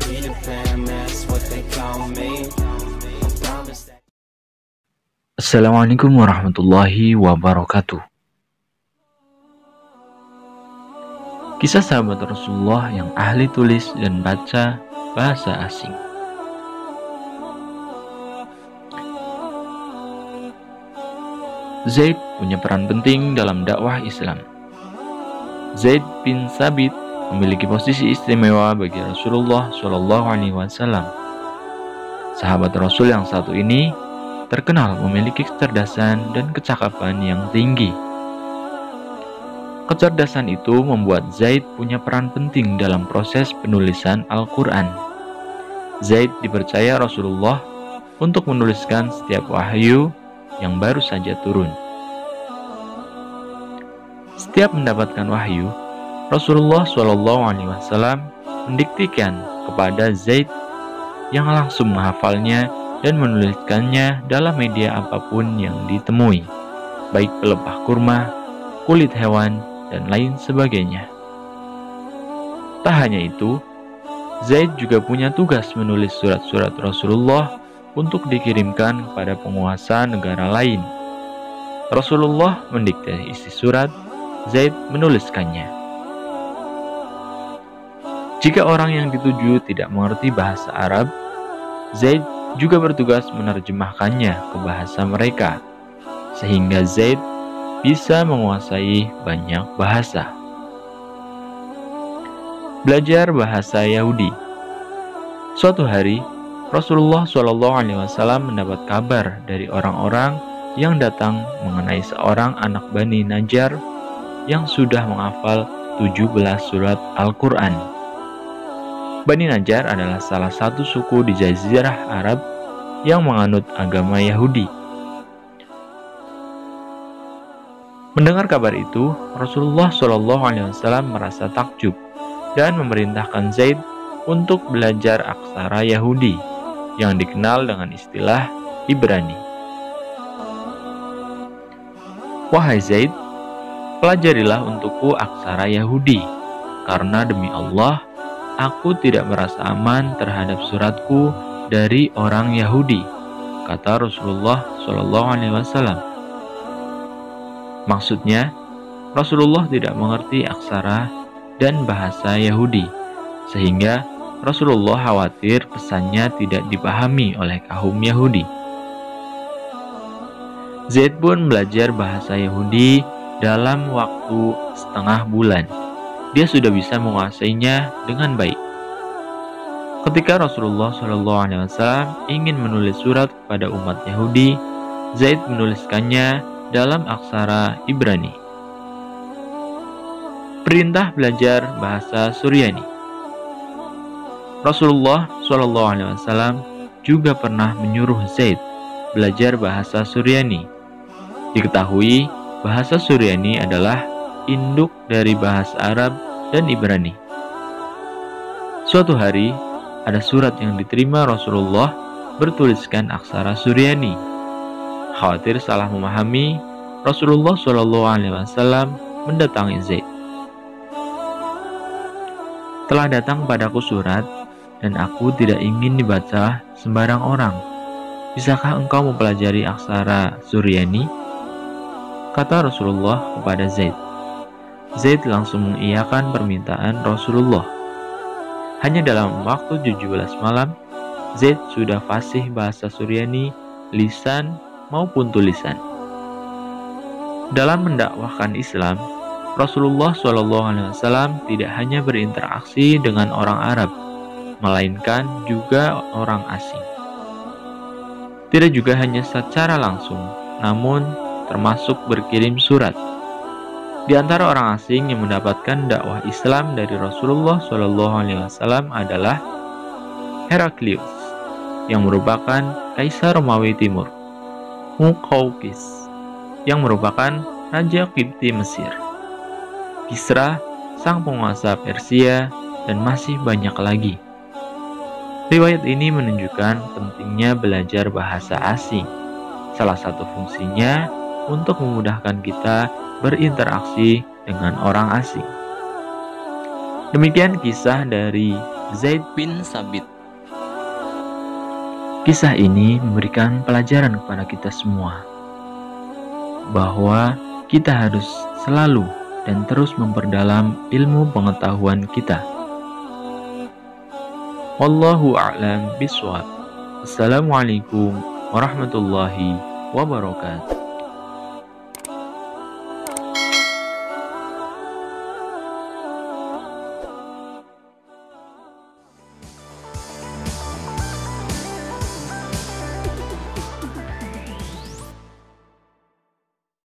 Peter Pan, that's what they call me. I promise that. Assalamualaikum warahmatullahi wabarakatuh. Kisah sahabat Rasulullah yang ahli tulis dan baca bahasa asing. Zaid punya peran penting dalam dakwah Islam. Zaid bin Thabit memiliki posisi istimewa bagi Rasulullah SAW. Sahabat Rasul yang satu ini terkenal memiliki kecerdasan dan kecakapan yang tinggi. Kecerdasan itu membuat Zaid punya peran penting dalam proses penulisan Al-Quran. Zaid dipercaya Rasulullah untuk menuliskan setiap wahyu yang baru saja turun. Setiap mendapatkan wahyu, Rasulullah SAW mendiktikan kepada Zaid yang langsung menghafalnya dan menuliskannya dalam media apapun yang ditemui, baik pelepah kurma, kulit hewan, dan lain sebagainya. Tak hanya itu, Zaid juga punya tugas menulis surat-surat Rasulullah untuk dikirimkan kepada penguasa negara lain. Rasulullah mendikte isi surat, Zaid menuliskannya. Jika orang yang dituju tidak mengerti bahasa Arab, Zaid juga bertugas menerjemahkannya ke bahasa mereka, sehingga Zaid bisa menguasai banyak bahasa. Belajar bahasa Yahudi. Suatu hari, Rasulullah SAW mendapat kabar dari orang-orang yang datang mengenai seorang anak Bani Najjar yang sudah menghafal 17 surat Al-Quran. Bani Najjar adalah salah satu suku di Jazirah Arab yang menganut agama Yahudi. Mendengar kabar itu, Rasulullah SAW merasa takjub dan memerintahkan Zaid untuk belajar aksara Yahudi yang dikenal dengan istilah Ibrani. Wahai Zaid, pelajarilah untukku aksara Yahudi, karena demi Allah, aku tidak merasa aman terhadap suratku dari orang Yahudi, kata Rasulullah SAW. Maksudnya, Rasulullah tidak mengerti aksara dan bahasa Yahudi, sehingga Rasulullah khawatir pesannya tidak dipahami oleh kaum Yahudi. Zaid pun belajar bahasa Yahudi dalam waktu setengah bulan. Dia sudah bisa menguasainya dengan baik. Ketika Rasulullah SAW ingin menulis surat kepada umat Yahudi, Zaid menuliskannya dalam aksara Ibrani. Perintah belajar bahasa Suryani. Rasulullah SAW juga pernah menyuruh Zaid belajar bahasa Suryani. Diketahui bahasa Suryani adalah induk dari bahasa Arab dan Ibrani. Suatu hari, ada surat yang diterima Rasulullah bertuliskan aksara Suryani. Khawatir salah memahami, Rasulullah SAW mendatangi Zaid. Telah datang padaku surat, dan aku tidak ingin dibaca sembarang orang. Bisakah engkau mempelajari aksara Suryani? Kata Rasulullah kepada Zaid. Zaid langsung mengiyakan permintaan Rasulullah. Hanya dalam waktu 17 malam, Zaid sudah fasih bahasa Suryani, lisan maupun tulisan. Dalam mendakwahkan Islam, Rasulullah SAW tidak hanya berinteraksi dengan orang Arab, melainkan juga orang asing. Tidak juga hanya secara langsung, namun termasuk berkirim surat. Di antara orang asing yang mendapatkan dakwah Islam dari Rasulullah SAW adalah Heraklius, yang merupakan Kaisar Romawi Timur, Muqawqis, yang merupakan Raja Qibti Mesir, Kisra, sang penguasa Persia, dan masih banyak lagi. Riwayat ini menunjukkan pentingnya belajar bahasa asing. Salah satu fungsinya untuk memudahkan kita berinteraksi dengan orang asing. Demikian kisah dari Zaid bin Sabit. Kisah ini memberikan pelajaran kepada kita semua bahwa kita harus selalu dan terus memperdalam ilmu pengetahuan kita. Wallahu a'lam bishawab. Assalamualaikum warahmatullahi wabarakatuh.